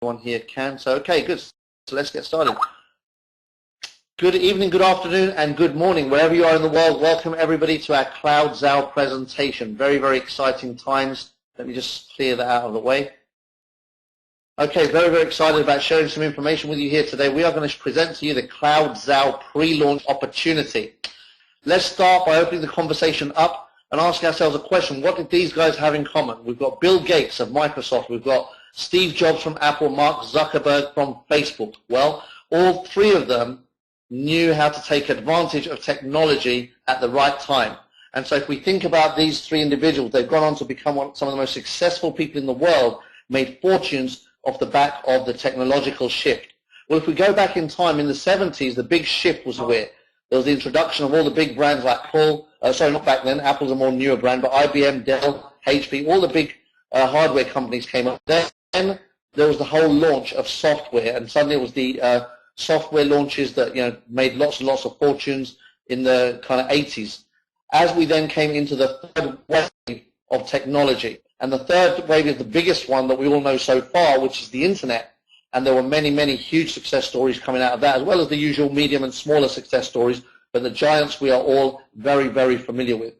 everyone here can. So, okay, good. So let's get started. Good evening, good afternoon, and good morning, wherever you are in the world. Welcome, everybody, to our TheNewCloudzow presentation. Very, very exciting times. Let me just clear that out of the way. Okay, very, very excited about sharing some information with you here today. We are going to present to you the TheNewCloudzow pre-launch opportunity. Let's start by opening the conversation up and ask ourselves a question. What did these guys have in common? We've got Bill Gates of Microsoft. We've got Steve Jobs from Apple, Mark Zuckerberg from Facebook. Well, all three of them knew how to take advantage of technology at the right time. And so if we think about these three individuals, they've gone on to become some of the most successful people in the world, made fortunes off the back of the technological shift. Well, if we go back in time, in the 70s, the big shift was where there was the introduction of all the big brands like Apple, sorry, not back then, Apple's a more newer brand, but IBM, Dell, HP, all the big hardware companies came up. Then there was the whole launch of software, and suddenly it was the software launches that made lots and lots of fortunes in the kind of 80s. As we then came into the third wave of technology, and the third wave is the biggest one that we all know so far, which is the internet. And there were many, many huge success stories coming out of that, as well as the usual medium and smaller success stories, but the giants we are all very, very familiar with.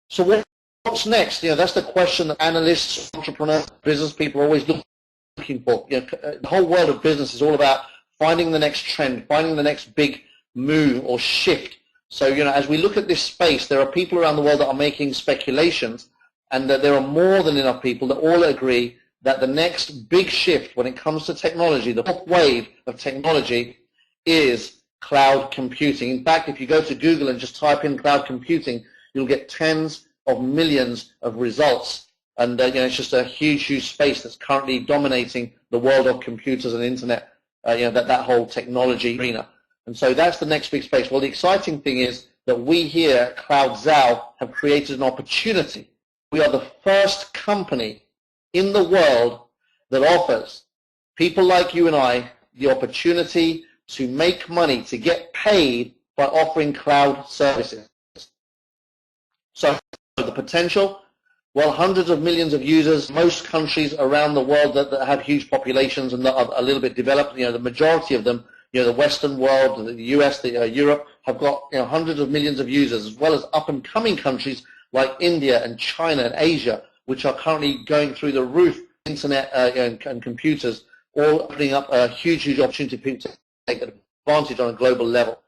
So what's next? That's the question that analysts, entrepreneurs, business people are always looking for. The whole world of business is all about finding the next trend, finding the next big move or shift. So, as we look at this space, there are people around the world that are making speculations, and that there are more than enough people that all agree that the next big shift when it comes to technology, the fourth wave of technology, is cloud computing. In fact, if you go to Google and just type in cloud computing, you'll get tens of millions of results. And it's just a huge, huge space that's currently dominating the world of computers and internet, that whole technology arena. And so that's the next big space. Well, the exciting thing is that we here at TheNewCloudzow have created an opportunity. We are the first company in the world that offers people like you and I the opportunity to make money, to get paid by offering cloud services. So the potential, well, hundreds of millions of users, most countries around the world that have huge populations and that are a little bit developed, the majority of them, the Western world, the US, Europe, have got hundreds of millions of users, as well as up-and-coming countries like India and China and Asia, which are currently going through the roof, internet and computers, all opening up a huge, huge opportunity for people to take advantage on a global level.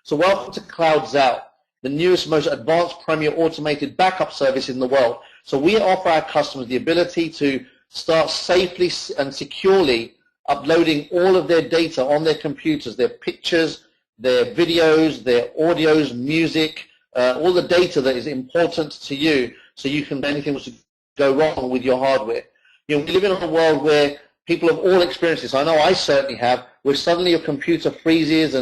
So welcome to TheNewCloudzow, the newest, most advanced premier automated backup service in the world. So we offer our customers the ability to start safely and securely uploading all of their data on their computers, their pictures, their videos, their audios, music, all the data that is important to you, so you can, anything was to go wrong with your hardware. We live in a world where people have all experienced this. I know I certainly have, where suddenly your computer freezes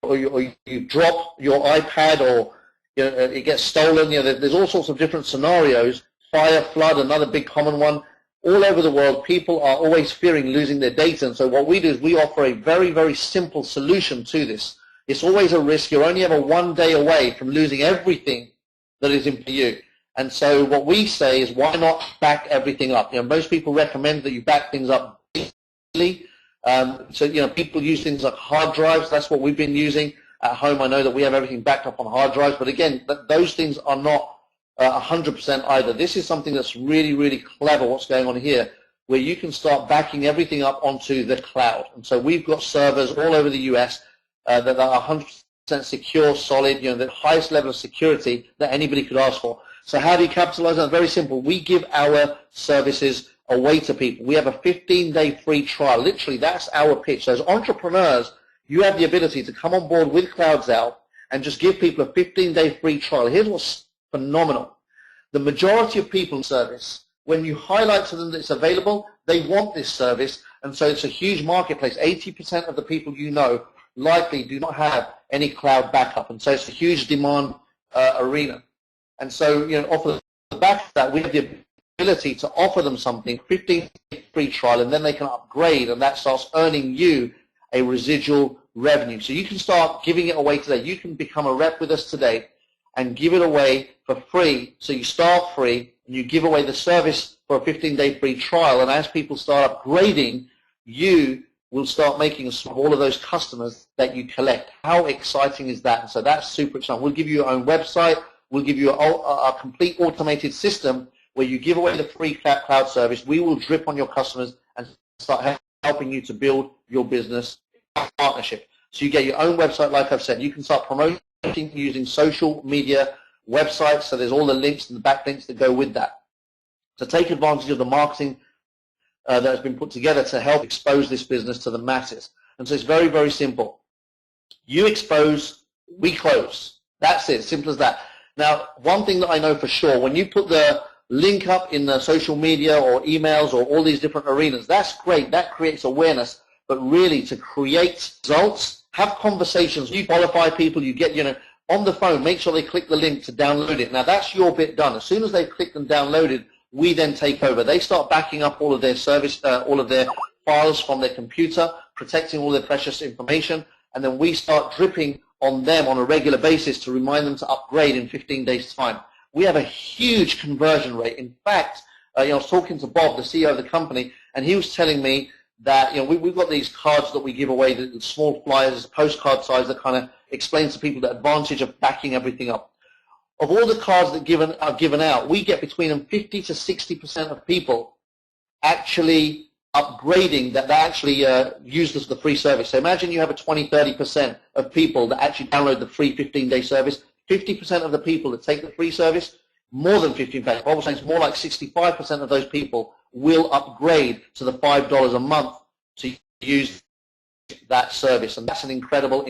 or you drop your iPad, or it gets stolen. There's all sorts of different scenarios. Fire, flood, another big common one. All over the world, people are always fearing losing their data. And so what we do is we offer a very, very simple solution to this. It's always a risk. You're only ever one day away from losing everything that is in for you. And so what we say is, why not back everything up? Most people recommend that you back things up daily. So people use things like hard drives. That's what we've been using at home. I know that we have everything backed up on hard drives, but again, those things are not 100% either. This is something that's really, really clever, what's going on here, where you can start backing everything up onto the cloud. And so we've got servers all over the US that are 100% secure, solid, the highest level of security that anybody could ask for. So how do you capitalize on that? Very simple. We give our services away to people. We have a 15-day free trial. Literally, that's our pitch. So as entrepreneurs, you have the ability to come on board with TheNewCloudzow and just give people a 15-day free trial. Here's what's phenomenal. The majority of people in service, when you highlight to them that it's available, they want this service, and so it's a huge marketplace. 80% of the people likely do not have any cloud backup, and so it's a huge demand arena. And so, off the back of that, we have the ability to offer them something, 15-day free trial, and then they can upgrade, and that starts earning you a residual revenue. So you can start giving it away today. You can become a rep with us today and give it away for free. So you start free and you give away the service for a 15-day free trial, and as people start upgrading, you will start making all of those customers that you collect. How exciting is that? And so that's super exciting. We'll give you your own website. We'll give you a complete automated system where you give away the free cloud service. We will drip on your customers and start helping you to build your business partnership. So you get your own website, like I've said. You can start promoting using social media websites, so there's all the links and the backlinks that go with that. To take advantage of the marketing that has been put together to help expose this business to the masses. And so it's very, very simple. You expose, we close. That's it, simple as that. Now, one thing that I know for sure, when you put the link up in the social media or emails or all these different arenas, that's great, that creates awareness, but really to create results, have conversations, you qualify people, you get, on the phone, make sure they click the link to download it. Now, that's your bit done. As soon as they've clicked and downloaded, we then take over. They start backing up all of their service, all of their files from their computer, protecting all their precious information, and then we start dripping on them on a regular basis to remind them to upgrade in 15 days' time. We have a huge conversion rate. In fact, I was talking to Bob, the CEO of the company, and he was telling me that we've got these cards that we give away, the small flyers, postcard size, that kind of explains to people the advantage of backing everything up. Of all the cards that are given out, we get between 50 to 60% of people actually upgrading that they actually use the free service. So imagine you have a 20-30% of people that actually download the free 15-day service. 50% of the people that take the free service, more than 15%. Bob was saying it's more like 65% of those people will upgrade to the $5 a month to use that service, and that's an incredible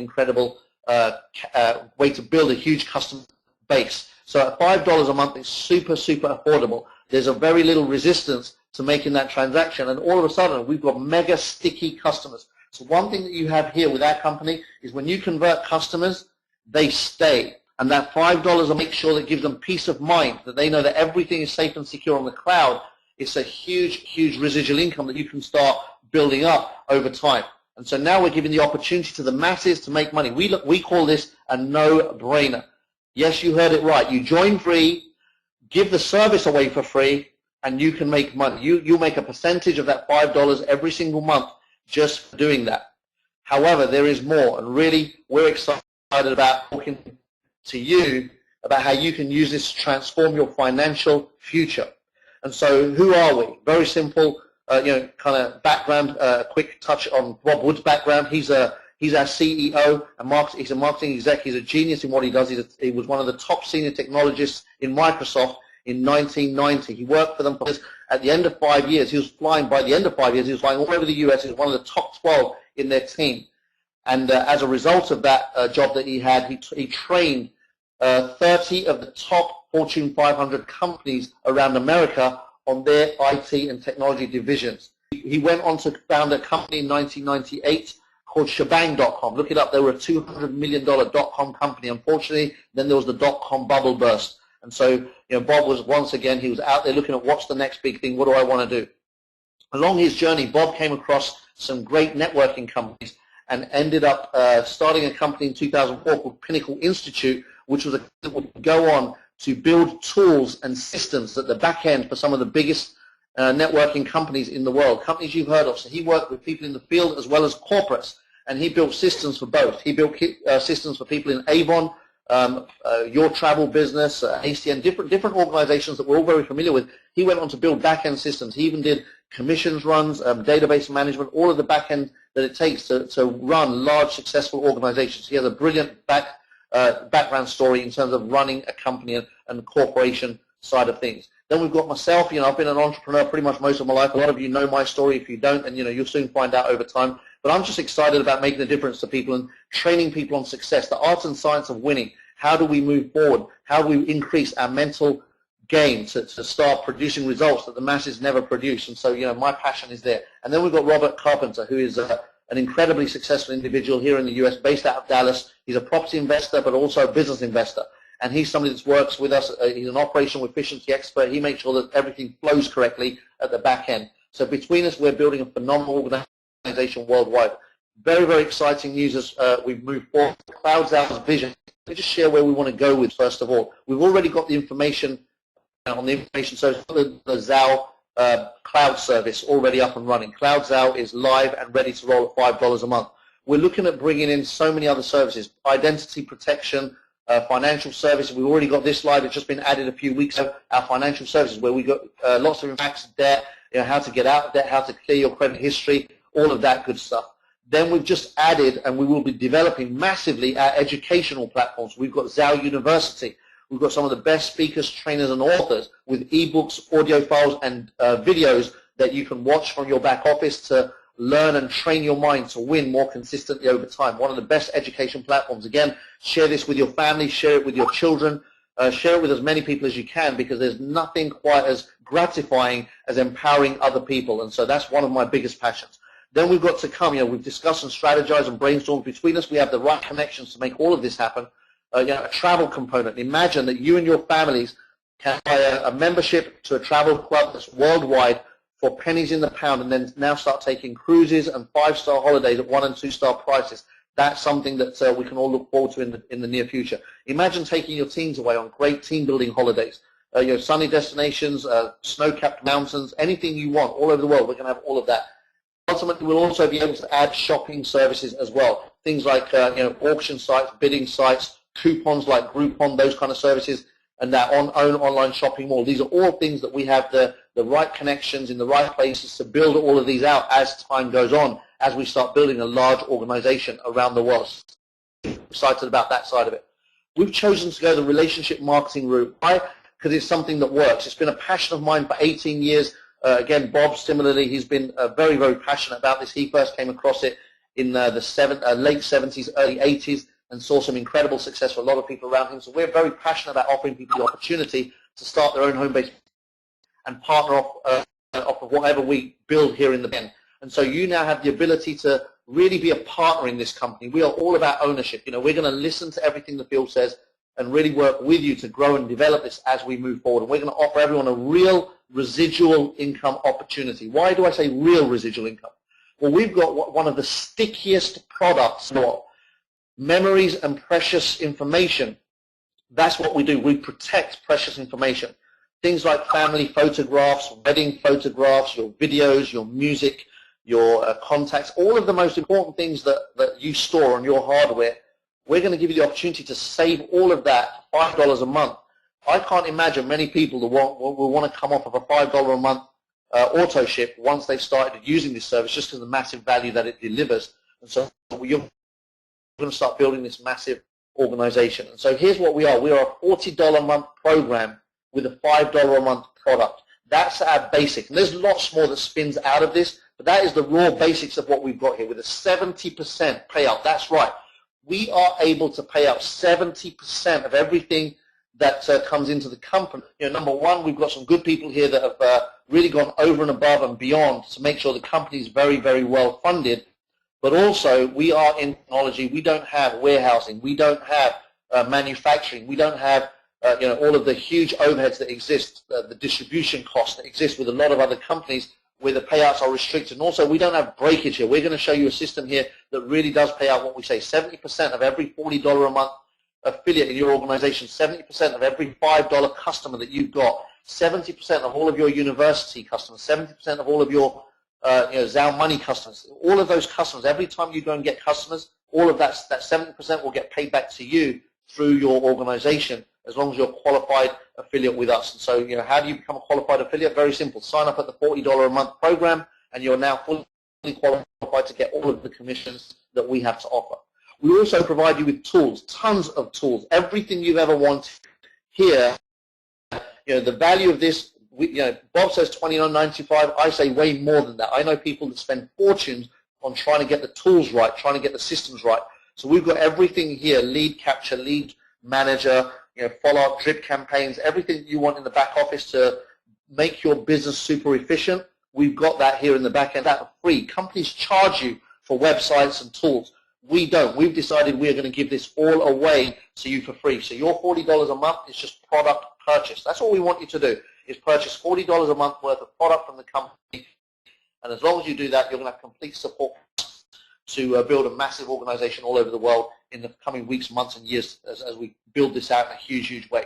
way to build a huge customer base. So at $5 a month, it's super affordable. There's a very little resistance to making that transaction, and all of a sudden we've got mega sticky customers. So one thing that you have here with our company is when you convert customers, they stay, and that $5 will make sure that gives them peace of mind, that they know that everything is safe and secure on the cloud. It's a huge residual income that you can start building up over time. And so now we're giving the opportunity to the masses to make money. We call this a no-brainer. Yes, you heard it right. You join free, give the service away for free, and you can make money. You make a percentage of that $5 every single month just for doing that. However, there is more, and really we're excited about talking to you about how you can use this to transform your financial future. And so who are we? Very simple, kind of background, quick touch on Bob Wood's background. He's our CEO, he's a marketing exec. He's a genius in what he does. He was one of the top senior technologists in Microsoft in 1990. He worked for them at the end of 5 years. He was flying, by the end of 5 years, he was flying all over the US. He was one of the top 12 in their team. And as a result of that job that he had, he trained 30 of the top Fortune 500 companies around America on their IT and technology divisions. He went on to found a company in 1998 called Shebang.com. Look it up. They were a $200 million .com company. Unfortunately, then there was the .com bubble burst. And so, Bob was, once again, he was out there looking at what's the next big thing, what do I want to do? Along his journey, Bob came across some great networking companies and ended up starting a company in 2004 called Pinnacle Institute, which was that would go on to build tools and systems at the back end for some of the biggest networking companies in the world, companies you've heard of. So he worked with people in the field as well as corporates, and he built systems for both. He built systems for people in Avon, your travel business, ACN, different organizations that we're all very familiar with. He went on to build back-end systems. He even did commissions runs, database management, all of the back-end that it takes to run large, successful organizations. He has a brilliant background story in terms of running a company and the corporation side of things. Then we've got myself. I've been an entrepreneur pretty much most of my life. A lot of you know my story. If you don't, and you'll soon find out over time. But I'm just excited about making a difference to people and training people on success, the art and science of winning. How do we move forward? How do we increase our mental game to start producing results that the masses never produce? And so, my passion is there. And then we've got Robert Carpenter, who is an incredibly successful individual here in the U.S., based out of Dallas. He's a property investor, but also a business investor. And he's somebody that works with us. He's an operational efficiency expert. He makes sure that everything flows correctly at the back end. So between us, we're building a phenomenal organization worldwide. Very, very exciting news as we move forward. TheNewCloudzow vision. Let me just share where we want to go with, first of all. We've already got the information on the information. So the Zow cloud service already up and running. TheNewCloudzow is live and ready to roll at $5 a month. We're looking at bringing in so many other services, identity protection, financial services. We've already got this live. It's just been added a few weeks ago, our financial services, where we got lots of facts, debt, how to get out of debt, how to clear your credit history, all of that good stuff. Then we've just added, and we will be developing massively, our educational platforms. We've got Zow University. We've got some of the best speakers, trainers, and authors with ebooks, audio files, and videos that you can watch from your back office to learn and train your mind to win more consistently over time. One of the best education platforms. Again, share this with your family, share it with your children, share it with as many people as you can, because there's nothing quite as gratifying as empowering other people. And so that's one of my biggest passions. Then we've got to come, we've discussed and strategized and brainstormed between us. We have the right connections to make all of this happen. A travel component. Imagine that you and your families can buy a membership to a travel club that's worldwide for pennies in the pound, and then now start taking cruises and 5-star holidays at 1- and 2-star prices. That's something that we can all look forward to in the near future. Imagine taking your teens away on great team-building holidays. Sunny destinations, snow-capped mountains, anything you want all over the world. We're going to have all of that. Ultimately, we'll also be able to add shopping services as well. Things like auction sites, bidding sites, coupons like Groupon, those kind of services, and our own online shopping mall. These are all things that we have the right connections in the right places to build all of these out as time goes on, as we start building a large organization around the world. Excited about that side of it. We've chosen to go the relationship marketing route. Why? Because it's something that works. It's been a passion of mine for 18 years. Again, Bob, similarly, he's been very, very passionate about this. He first came across it in the late 70s, early 80s, and saw some incredible success for a lot of people around him. So we're very passionate about offering people the opportunity to start their own home-based and partner off of whatever we build here in the Ben. And so you now have the ability to really be a partner in this company. We are all about ownership. We're going to listen to everything the field says and really work with you to grow and develop this as we move forward. And we're going to offer everyone a real residual income opportunity. Why do I say real residual income? Well, we've got one of the stickiest products, memories and precious information. That's what we do. We protect precious information. Things like family photographs, wedding photographs, your videos, your music, your contacts, all of the most important things that you store on your hardware. We're going to give you the opportunity to save all of that for $5 a month. I can't imagine many people that will want to come off of a $5 a month auto ship once they've started using this service, just because of the massive value that it delivers. And so you're going to start building this massive organization. And so here's what we are. We are a $40 a month program with a $5 a month product. That's our basic. And there's lots more that spins out of this, but that is the raw basics of what we've got here with a 70% payout. That's right. We are able to pay out 70% of everything that comes into the company. Number one, we've got some good people here that have really gone over and above and beyond to make sure the company is very, very well funded. But also, we are in technology. We don't have warehousing. We don't have manufacturing. We don't have all of the huge overheads that exist, the distribution costs that exist with a lot of other companies where the payouts are restricted. And also, we don't have breakage here. We're going to show you a system here that really does pay out what we say, 70% of every $40 a month affiliate in your organization, 70% of every $5 customer that you've got, 70% of all of your university customers, 70% of all of your Zow Money customers, all of those customers, every time you go and get customers, all of that 70% will get paid back to you through your organization as long as you're a qualified affiliate with us. And so, how do you become a qualified affiliate? Very simple. Sign up at the $40 a month program, and you're now fully qualified to get all of the commissions that we have to offer. We also provide you with tools, tons of tools, everything you've ever wanted here. The value of this, Bob says $29.95. I say way more than that. I know people that spend fortunes on trying to get the tools right, trying to get the systems right. So we've got everything here: lead capture, lead manager, follow-up, drip campaigns, everything you want in the back office to make your business super efficient. We've got that here in the back end. That's free. Companies charge you for websites and tools. We don't. We've decided we're going to give this all away to you for free. So your $40 a month is just product purchase. That's all we want you to do, is purchase $40 a month worth of product from the company. And as long as you do that, you're going to have complete support to build a massive organization all over the world in the coming weeks, months, and years as we build this out in a huge, huge way.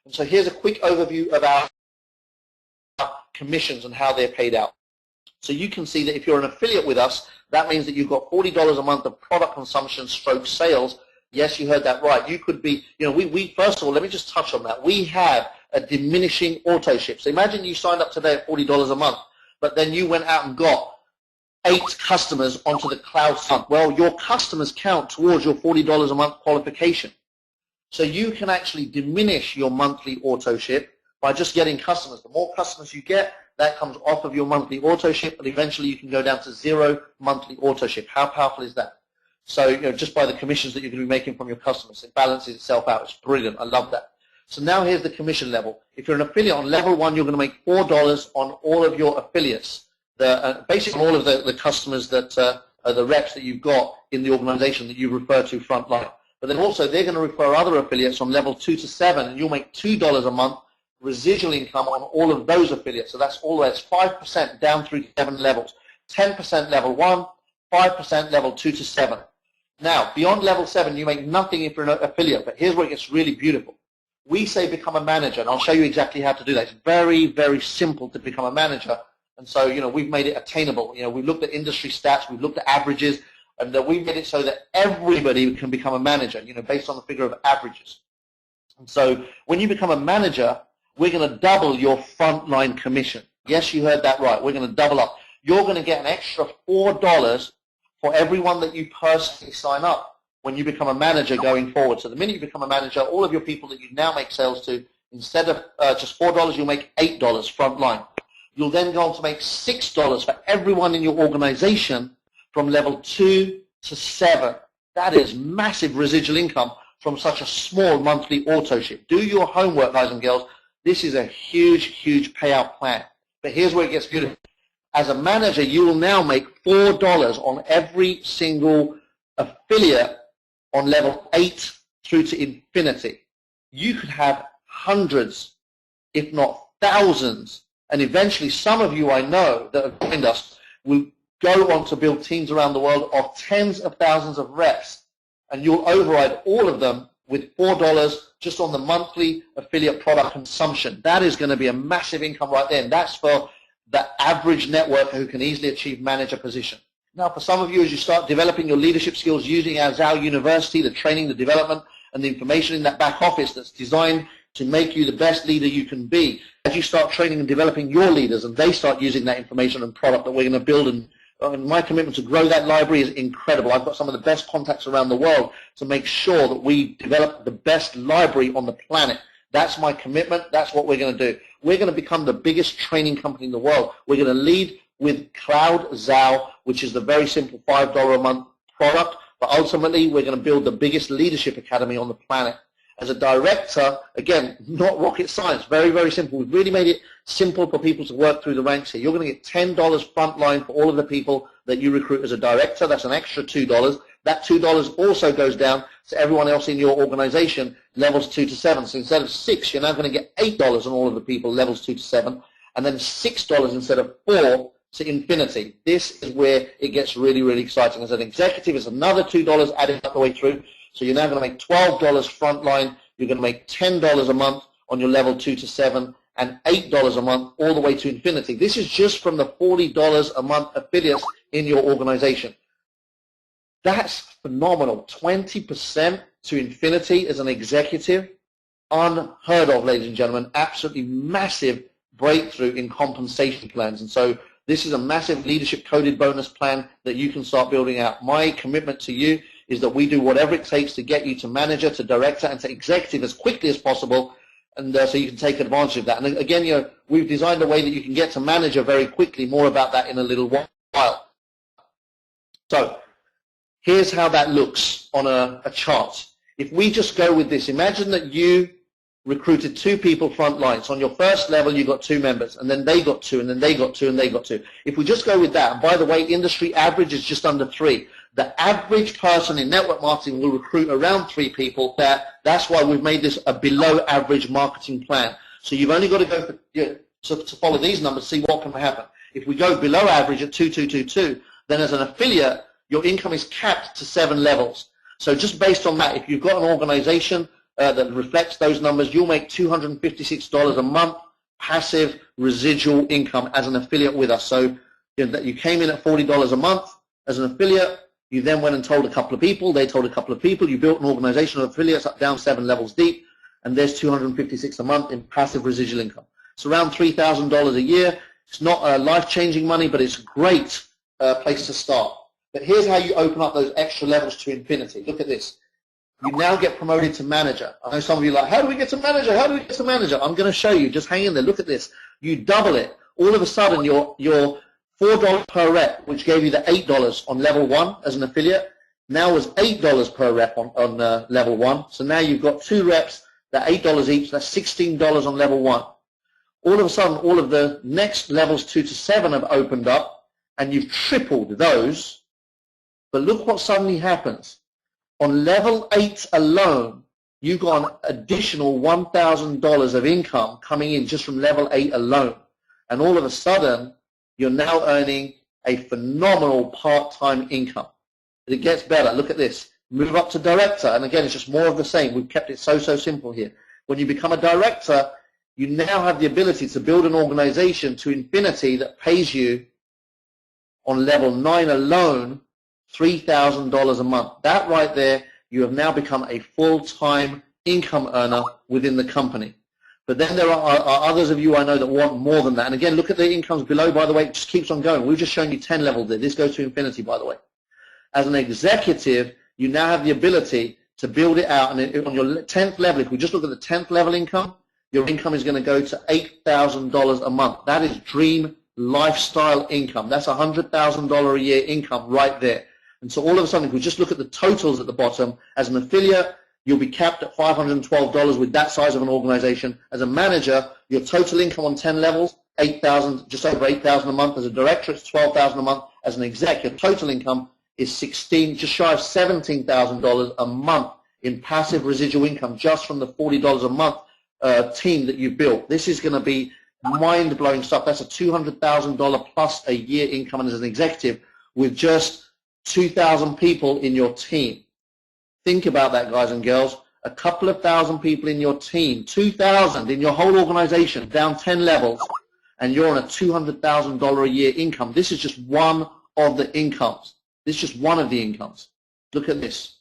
And so here's a quick overview of our commissions and how they're paid out. So you can see that if you're an affiliate with us, that means that you've got $40 a month of product consumption stroke sales. Yes, you heard that right. You could be, we first of all, let me just touch on that. We have a diminishing auto ship. So imagine you signed up today at $40 a month, but then you went out and got 8 customers onto the CloudZow. Well, your customers count towards your $40 a month qualification. So you can actually diminish your monthly auto ship by just getting customers. The more customers you get, that comes off of your monthly auto ship, and eventually you can go down to 0 monthly auto ship. How powerful is that? So just by the commissions that you're going to be making from your customers, it balances itself out. It's brilliant. I love that. So now here's the commission level. If you're an affiliate on level 1, you're going to make $4 on all of your affiliates. Basically all of the customers that are the reps that you've got in the organization that you refer to frontline. But then also they're going to refer other affiliates from level 2 to 7, and you'll make $2 a month residual income on all of those affiliates. So that's all that's 5% down through 7 levels. 10% level 1, 5% level 2 to 7. Now, beyond level 7, you make nothing if you're an affiliate, but here's where it gets really beautiful. We say become a manager, and I'll show you exactly how to do that. It's very, very simple to become a manager, and so, we've made it attainable. We've looked at industry stats, we've looked at averages, and we've made it so that everybody can become a manager, based on the figure of averages. And so when you become a manager, we're going to double your frontline commission. Yes, you heard that right. We're going to double up. You're going to get an extra $4 for everyone that you personally sign up when you become a manager going forward. So the minute you become a manager, all of your people that you now make sales to, instead of just $4, you'll make $8 frontline. You'll then go on to make $6 for everyone in your organization from level 2 to 7. That is massive residual income from such a small monthly auto ship. Do your homework, guys and girls. This is a huge, huge payout plan. But here's where it gets beautiful. As a manager, you will now make $4 on every single affiliate on level 8 through to infinity. You could have hundreds, if not thousands, and eventually some of you I know that have joined us will go on to build teams around the world of tens of thousands of reps, and you'll override all of them with $4 just on the monthly affiliate product consumption. That is going to be a massive income right there, and that's for the average networker who can easily achieve manager position. Now, for some of you, as you start developing your leadership skills using our Zow University, the training, the development, and the information in that back office that's designed to make you the best leader you can be, as you start training and developing your leaders and they start using that information and product that we're going to build, and my commitment to grow that library is incredible. I've got some of the best contacts around the world to make sure that we develop the best library on the planet. That's my commitment. That's what we're going to do. We're going to become the biggest training company in the world. We're going to lead with CloudZow, which is the very simple $5 a month product, but ultimately we're going to build the biggest leadership academy on the planet. As a director, again, not rocket science, very, very simple. We've really made it simple for people to work through the ranks here. You're going to get $10 frontline for all of the people that you recruit as a director. That's an extra $2. That $2 also goes down to everyone else in your organization, levels 2 to 7. So instead of 6, you're now going to get $8 on all of the people, levels 2 to 7, and then $6 instead of 4 to infinity. This is where it gets really, really exciting. As an executive, it's another $2 added up the way through. So you're now going to make $12 frontline. You're going to make $10 a month on your level 2 to 7 and $8 a month all the way to infinity. This is just from the $40 a month affiliates in your organization. That's phenomenal. 20% to infinity as an executive. Unheard of, ladies and gentlemen. Absolutely massive breakthrough in compensation plans. And so this is a massive leadership coded bonus plan that you can start building out. My commitment to you is that we do whatever it takes to get you to manager, to director, and to executive as quickly as possible, and so you can take advantage of that. And again, we've designed a way that you can get to manager very quickly. More about that in a little while. So here's how that looks on a chart. If we just go with this, imagine that you recruited 2 people frontline. So on your first level, you got 2 members, and then they got 2, and then they got 2, and they got 2. If we just go with that, and by the way, industry average is just under 3. The average person in network marketing will recruit around 3 people. That's why we've made this a below average marketing plan. So you've only got to go to follow these numbers to see what can happen. If we go below average at 2222, then as an affiliate, your income is capped to 7 levels. So just based on that, if you've got an organization that reflects those numbers, you'll make $256 a month passive residual income as an affiliate with us. So you came in at $40 a month as an affiliate. You then went and told a couple of people. They told a couple of people. You built an organization of affiliates up down 7 levels deep, and there's $256 a month in passive residual income. It's around $3,000 a year. It's not life-changing money, but it's a great place to start. But here's how you open up those extra levels to infinity. Look at this. You now get promoted to manager. I know some of you are like, how do we get to manager? How do we get to manager? I'm going to show you. Just hang in there. Look at this. You double it. All of a sudden, your $4 per rep, which gave you the $8 on level 1 as an affiliate, now was $8 per rep on level 1. So now you've got 2 reps, that $8 each. That's $16 on level 1. All of a sudden, all of the next levels 2 to 7 have opened up, and you've tripled those. But look what suddenly happens. On level 8 alone, you've got an additional $1,000 of income coming in just from level 8 alone. And all of a sudden, you're now earning a phenomenal part-time income. It gets better. Look at this. Move up to director. And again, it's just more of the same. We've kept it so simple here. When you become a director, you now have the ability to build an organization to infinity that pays you on level 9 alone $3,000 a month. That right there, you have now become a full-time income earner within the company. But then there are others of you I know that want more than that. And again, look at the incomes below, by the way. It just keeps on going. We've just shown you 10 levels there. This goes to infinity, by the way. As an executive, you now have the ability to build it out. And on your 10th level, if we just look at the 10th level income, your income is going to go to $8,000 a month. That is dream lifestyle income. That's $100,000 a year income right there. And so all of a sudden, if we just look at the totals at the bottom, as an affiliate, you'll be capped at $512 with that size of an organization. As a manager, your total income on 10 levels, $8,000, just over $8,000 a month. As a director, it's $12,000 a month. As an exec, your total income is just shy of $17,000 a month in passive residual income just from the $40 a month team that you built. This is going to be mind-blowing stuff. That's a $200,000 plus a year income as an executive with just 2,000 people in your team. Think about that, guys and girls. A couple of thousand people in your team, 2,000 in your whole organization, down 10 levels, and you're on a $200,000 a year income. This is just one of the incomes. This is just one of the incomes. Look at this.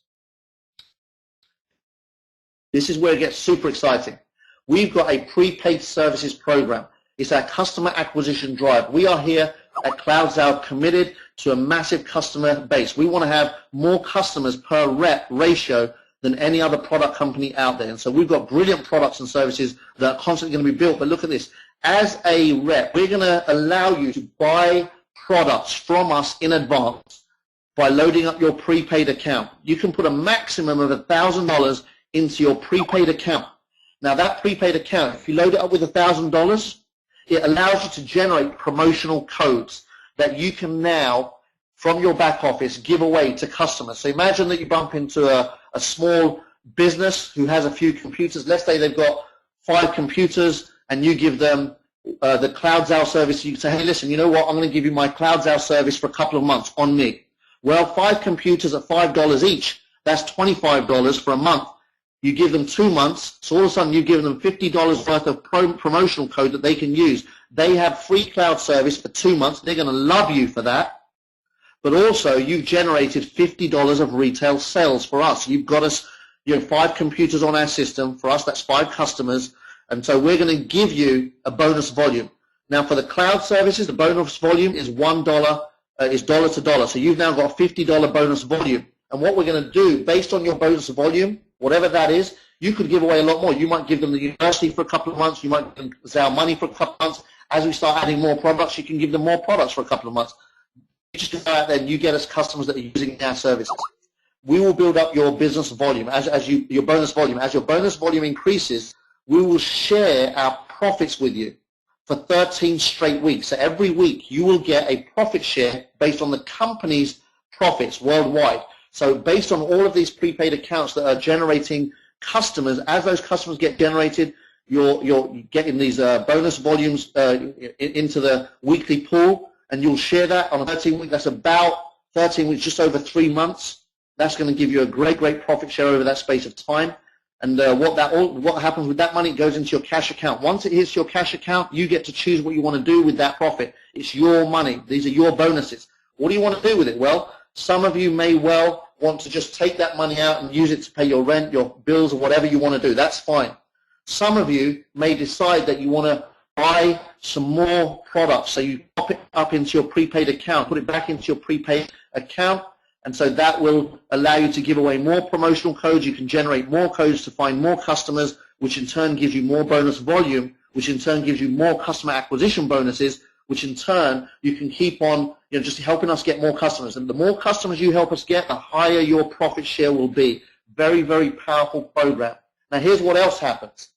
This is where it gets super exciting. We've got a prepaid services program. It's our customer acquisition drive. We are here at CloudZow committed to a massive customer base. We want to have more customers per rep ratio than any other product company out there. And so we've got brilliant products and services that are constantly going to be built. But look at this. As a rep, we're going to allow you to buy products from us in advance by loading up your prepaid account. You can put a maximum of $1,000 into your prepaid account. Now that prepaid account, if you load it up with $1,000, it allows you to generate promotional codes that you can now, from your back office, give away to customers. So imagine that you bump into a small business who has a few computers. Let's say they've got 5 computers, and you give them the CloudZow service. You can say, hey, listen, you know what? I'm going to give you my CloudZow service for a couple of months on me. Well, 5 computers at $5 each, that's $25 for a month. You give them 2 months, so all of a sudden you've given them $50 worth of promotional code that they can use. They have free cloud service for 2 months. They're going to love you for that. But also, you've generated $50 of retail sales for us. You've got us, 5 computers on our system. For us, that's 5 customers. And so we're going to give you a bonus volume. Now, for the cloud services, the bonus volume is $1, is dollar to dollar. So you've now got a $50 bonus volume. And what we're going to do, based on your bonus volume, whatever that is, you could give away a lot more. You might give them the university for a couple of months. You might give them Zow money for a couple of months. As we start adding more products, you can give them more products for a couple of months. You just go out there and you get us customers that are using our services. We will build up your business volume your bonus volume. As your bonus volume increases, we will share our profits with you for 13 straight weeks. So every week you will get a profit share based on the company's profits worldwide. So based on all of these prepaid accounts that are generating customers, as those customers get generated, you're getting these bonus volumes into the weekly pool, and you'll share that on a 13-week. That's about 13 weeks, just over 3 months. That's going to give you a great profit share over that space of time. And what happens with that money? It goes into your cash account. Once it hits your cash account, you get to choose what you want to do with that profit. It's your money. These are your bonuses. What do you want to do with it? Well, some of you may well want to just take that money out and use it to pay your rent, your bills, or whatever you want to do. That's fine. Some of you may decide that you want to buy some more products. So you pop it up into your prepaid account, put it back into your prepaid account, and so that will allow you to give away more promotional codes. You can generate more codes to find more customers, which in turn gives you more bonus volume, which in turn gives you more customer acquisition bonuses, which in turn you can keep on just helping us get more customers. And the more customers you help us get, the higher your profit share will be. Very, very powerful program. Now here's what else happens.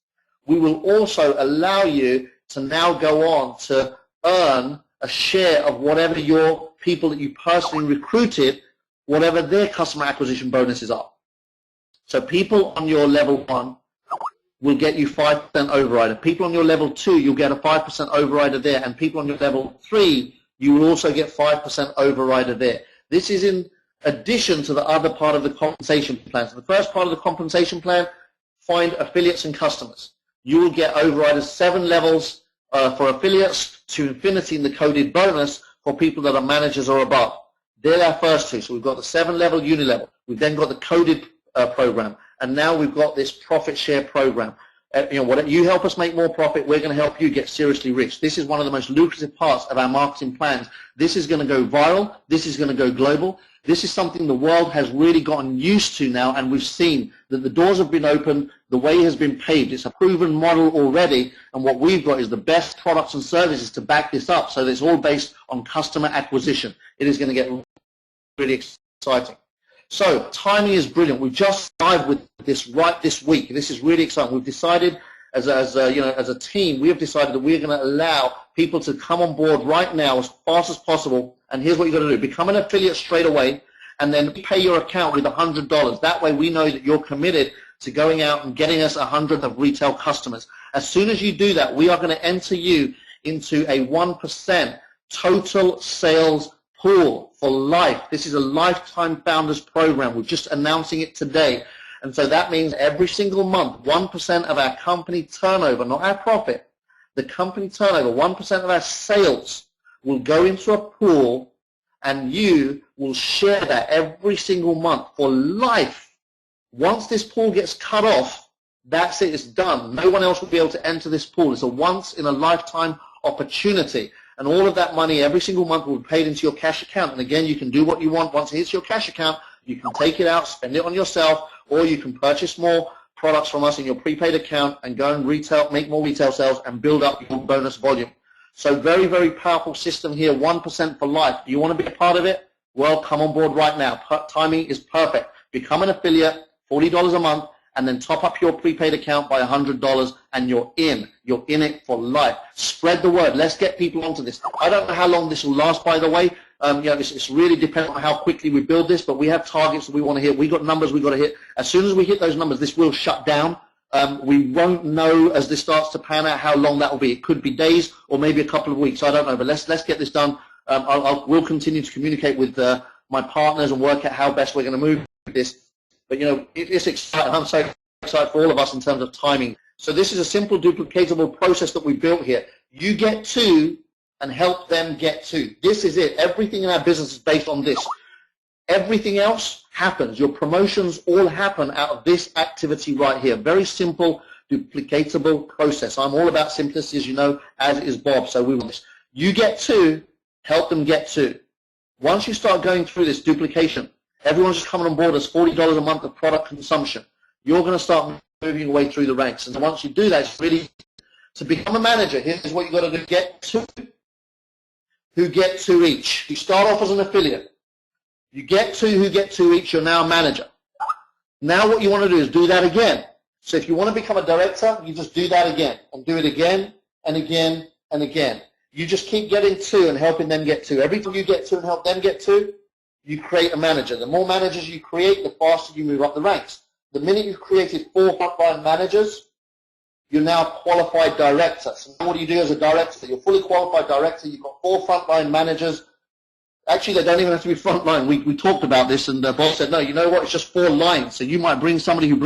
We will also allow you to now go on to earn a share of whatever your people that you personally recruited, whatever their customer acquisition bonuses are. So people on your level 1 will get you 5% overrider. People on your level 2, you'll get a 5% overrider there. And people on your level 3, you will also get 5% overrider there. This is in addition to the other part of the compensation plan. So the first part of the compensation plan, find affiliates and customers. You will get overriders 7 levels for affiliates to infinity in the coded bonus for people that are managers or above. They're our first 2. So we've got the 7-level uni-level. We've then got the coded program. And now we've got this profit share program. You help us make more profit, we're going to help you get seriously rich. This is one of the most lucrative parts of our marketing plans. This is going to go viral. This is going to go global. This is something the world has really gotten used to now, and we've seen that the doors have been opened, the way has been paved. It's a proven model already, and what we've got is the best products and services to back this up, so that it's all based on customer acquisition. It is going to get really exciting. So timing is brilliant. We've just started with this right this week. This is really exciting. We've decided as a team, we have decided that we're going to allow people to come on board right now as fast as possible. And here's what you've got to do. Become an affiliate straight away and then pay your account with $100. That way we know that you're committed to going out and getting us 100 of retail customers. As soon as you do that, we are going to enter you into a 1% total sales pool for life. This is a lifetime founders program. We're just announcing it today. And so that means every single month, 1% of our company turnover, not our profit, the company turnover, 1% of our sales will go into a pool, and you will share that every single month for life. Once this pool gets cut off, that's it, it's done. No one else will be able to enter this pool. It's a once-in-a-lifetime opportunity. And all of that money every single month will be paid into your cash account. And again, you can do what you want. Once it hits your cash account, you can take it out, spend it on yourself, or you can purchase more products from us in your prepaid account and go and make more retail sales and build up your bonus volume. So very, very powerful system here, 1% for life. Do you want to be a part of it? Well, come on board right now. Timing is perfect. Become an affiliate, $40 a month, and then top up your prepaid account by $100, and you're in. You're in it for life. Spread the word. Let's get people onto this. I don't know how long this will last, by the way. It's really dependent on how quickly we build this, but we have targets that we want to hit. We've got numbers we've got to hit. As soon as we hit those numbers, this will shut down. We won't know as this starts to pan out how long that will be. It could be days or maybe a couple of weeks. I don't know, but let's get this done. We'll continue to communicate with my partners and work out how best we're going to move this. But, it's exciting. I'm so excited for all of us in terms of timing. So this is a simple, duplicatable process that we built here. You get to and help them get to. This is it. Everything in our business is based on this. Everything else happens. Your promotions all happen out of this activity right here. Very simple, duplicatable process. I'm all about simplicity, as you know, as is Bob. So we want this. You get to, help them get to. Once you start going through this duplication, everyone's just coming on board as $40 a month of product consumption. You're going to start moving your way through the ranks. And once you do that, it's really to become a manager. Here's what you've got to do. Get to who get to each. You start off as an affiliate. You get to who get to each. You're now a manager. Now what you want to do is do that again. So if you want to become a director, you just do that again and do it again and again and again. You just keep getting to and helping them get to. Every time you get to and help them get to, you create a manager. The more managers you create, the faster you move up the ranks. The minute you've created 4 frontline managers, you're now a qualified director. So what do you do as a director? You're a fully qualified director. You've got 4 frontline managers. Actually, they don't even have to be front line. We talked about this, and the boss said, no, you know what? It's just 4 lines. So you might bring somebody who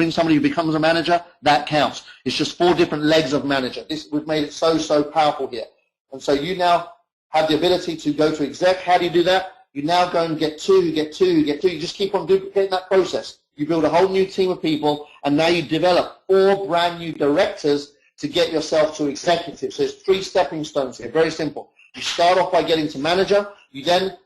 becomes a manager. That counts. It's just 4 different legs of manager. We've made it so powerful here. And so you now have the ability to go to exec. How do you do that? You now go and get 2, you get 2, you get 2. You just keep on duplicating that process. You build a whole new team of people, and now you develop 4 brand new directors to get yourself to executive. So there's 3 stepping stones here. Very simple. You start off by getting to manager. You then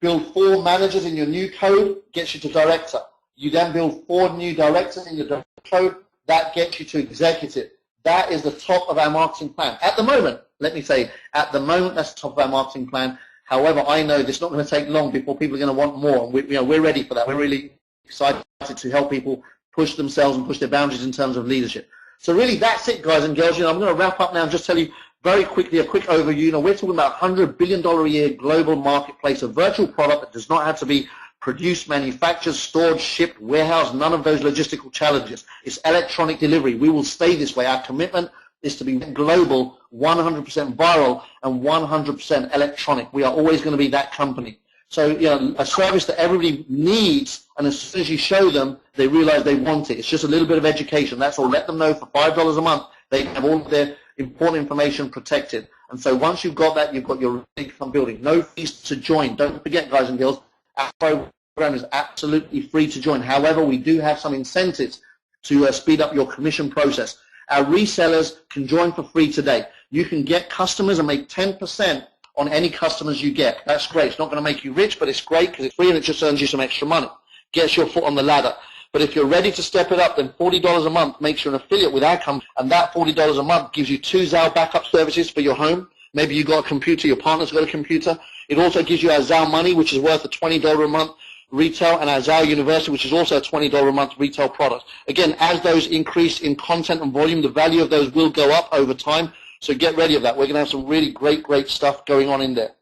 build 4 managers in your new code, gets you to director. You then build 4 new directors in your director code, that gets you to executive. That is the top of our marketing plan. At the moment, let me say, at the moment, that's the top of our marketing plan. However, I know this is not going to take long before people are going to want more. We're ready for that. We're really excited to help people push themselves and push their boundaries in terms of leadership. So really, that's it, guys and girls. I'm going to wrap up now and just tell you very quickly, a quick overview. We're talking about $100 billion a year global marketplace, a virtual product that does not have to be produced, manufactured, stored, shipped, warehoused, none of those logistical challenges. It's electronic delivery. We will stay this way. Our commitment is to be global, 100% viral, and 100% electronic. We are always going to be that company. So, a service that everybody needs, and as soon as you show them, they realize they want it. It's just a little bit of education. That's all. Let them know for $5 a month, they have all of their important information protected. And so once you've got that, you've got your income building. No fees to join. Don't forget, guys and girls, our program is absolutely free to join. However, we do have some incentives to speed up your commission process. Our resellers can join for free today. You can get customers and make 10% on any customers you get. That's great. It's not going to make you rich, but it's great because it's free and it just earns you some extra money. Gets your foot on the ladder. But if you're ready to step it up, then $40 a month makes you an affiliate with our company, and that $40 a month gives you 2 Zow backup services for your home. Maybe you've got a computer, your partner's got a computer. It also gives you our Zow Money, which is worth a $20 a month retail, and our Zow University, which is also a $20 a month retail product. Again, as those increase in content and volume, the value of those will go up over time. So get ready of that. We're going to have some really great stuff going on in there.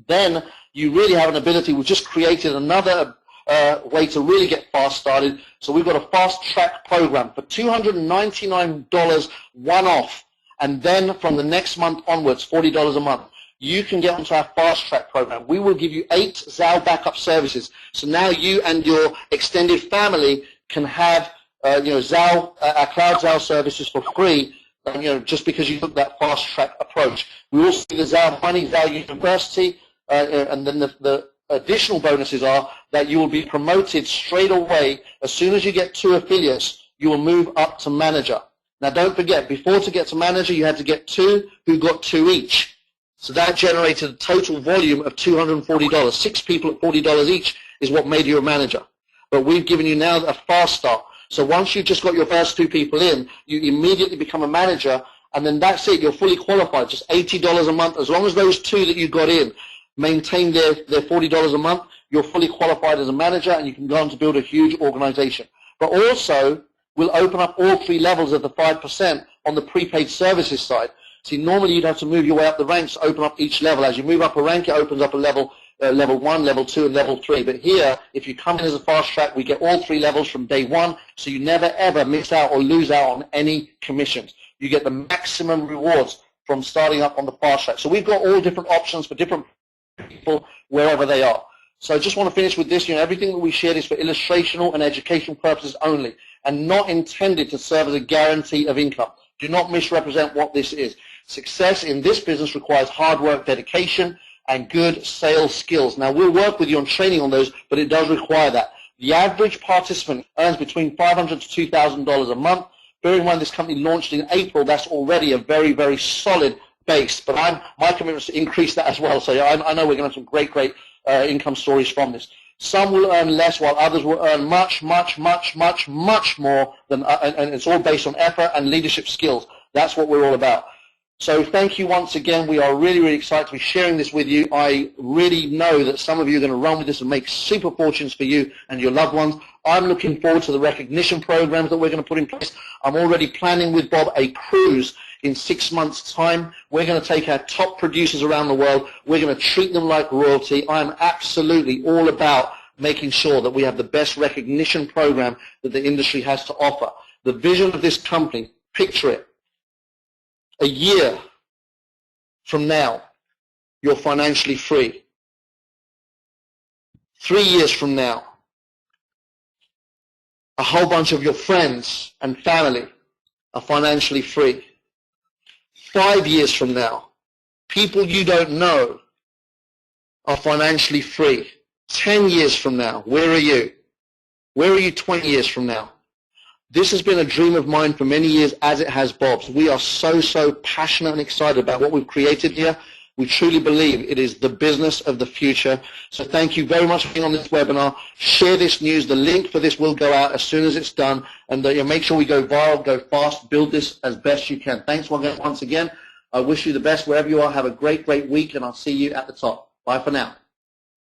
Then you really have an ability. We've just created another way to really get fast started. So we've got a fast track program for $299 one-off, and then from the next month onwards, $40 a month. You can get onto our fast track program. We will give you 8 Zow backup services. So now you and your extended family can have our TheNewCloudzow services for free. Just because you took that fast track approach. We also do the Zow Money, Zow University, and then the additional bonuses are that you will be promoted straight away. As soon as you get 2 affiliates, you will move up to manager. Now don't forget, before to get to manager, you had to get 2 who got 2 each. So that generated a total volume of $240. 6 people at $40 each is what made you a manager. But we've given you now a fast start. So once you've just got your first 2 people in, you immediately become a manager, and then that's it. You're fully qualified, just $80 a month. As long as those 2 that you got in maintain their $40 a month, you're fully qualified as a manager, and you can go on to build a huge organization. But also, we'll open up all 3 levels of the 5% on the prepaid services side. See, normally you'd have to move your way up the ranks to open up each level. As you move up a rank, it opens up a level 1, level 2, and level 3. But here, if you come in as a fast track, we get all 3 levels from day 1, so you never ever miss out or lose out on any commissions. You get the maximum rewards from starting up on the fast track. So we've got all different options for different people wherever they are. So I just want to finish with this. Everything that we shared is for illustrational and educational purposes only, and not intended to serve as a guarantee of income. Do not misrepresent what this is. Success in this business requires hard work, dedication, and good sales skills. Now, we'll work with you on training on those, but it does require that. The average participant earns between $500 to $2,000 a month. Bearing in mind this company launched in April, that's already a very solid base. But my commitment is to increase that as well. So I know we're going to have some great income stories from this. Some will earn less, while others will earn much more than, and it's all based on effort and leadership skills. That's what we're all about. So thank you once again. We are really excited to be sharing this with you. I really know that some of you are going to run with this and make super fortunes for you and your loved ones. I'm looking forward to the recognition programs that we're going to put in place. I'm already planning with Bob a cruise in 6 months' time. We're going to take our top producers around the world. We're going to treat them like royalty. I'm absolutely all about making sure that we have the best recognition program that the industry has to offer. The vision of this company, picture it. A year from now, you're financially free. 3 years from now, a whole bunch of your friends and family are financially free. 5 years from now, people you don't know are financially free. 10 years from now, where are you? Where are you 20 years from now? This has been a dream of mine for many years, as it has Bob's. We are so passionate and excited about what we've created here. We truly believe it is the business of the future. So thank you very much for being on this webinar. Share this news. The link for this will go out as soon as it's done. And make sure we go viral, go fast, build this as best you can. Thanks once again. I wish you the best wherever you are. Have a great week, and I'll see you at the top. Bye for now.